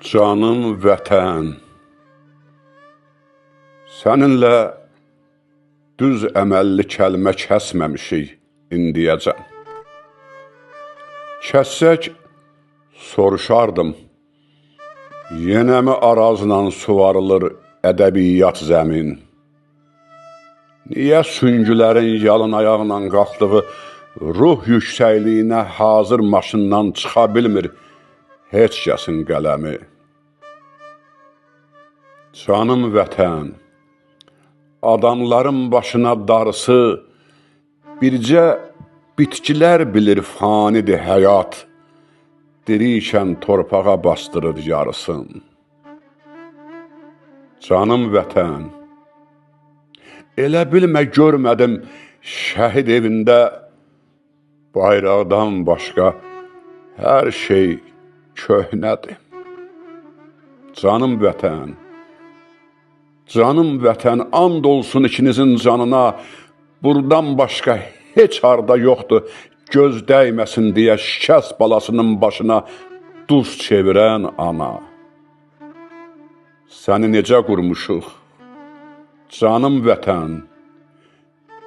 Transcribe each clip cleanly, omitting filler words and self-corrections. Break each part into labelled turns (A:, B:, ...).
A: Canım vətən, səninlə düz əməlli kəlmə kəsməmişik indiyəcən. Kəssək, soruşardım, yenə mi arazla suvarılır ədəbiyyat zəmin? Niyə süngülərin yalın ayaqla qalxdığı ruh yüksəkliyinə hazır maşından çıxa bilmir heç kəsin qələmi? Canım vətən, adamların başına darısı, bircə bitkilər bilir fanidir həyat, dirikən torpağa bastırır yarısın. Canım vətən, elə bilmə görmədim şəhid evində bayraqdan başqa hər şey köhnədir. Canım vətən, and olsun ikinizin canına, buradan başqa heç harda yoxdur, göz dəyməsin deyə şikəst balasının başına duz çevirən ana. Səni necə qurmuşuq? Canım vətən,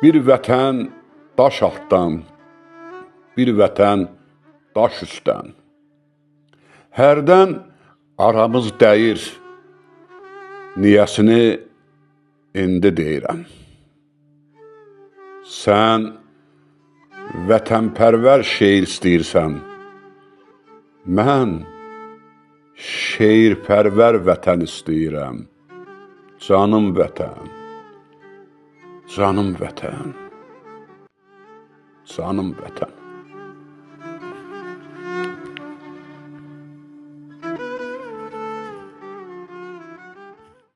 A: bir vətən daş altdan, bir vətən daş üstdən. Hərdən aramız dəyir, niyəsini indi deyirəm. Sən vətənpərvər şeir istəyirsən, mən şeirpərvər vətən istəyirəm. Canım vətən, canım vətən, canım vətən.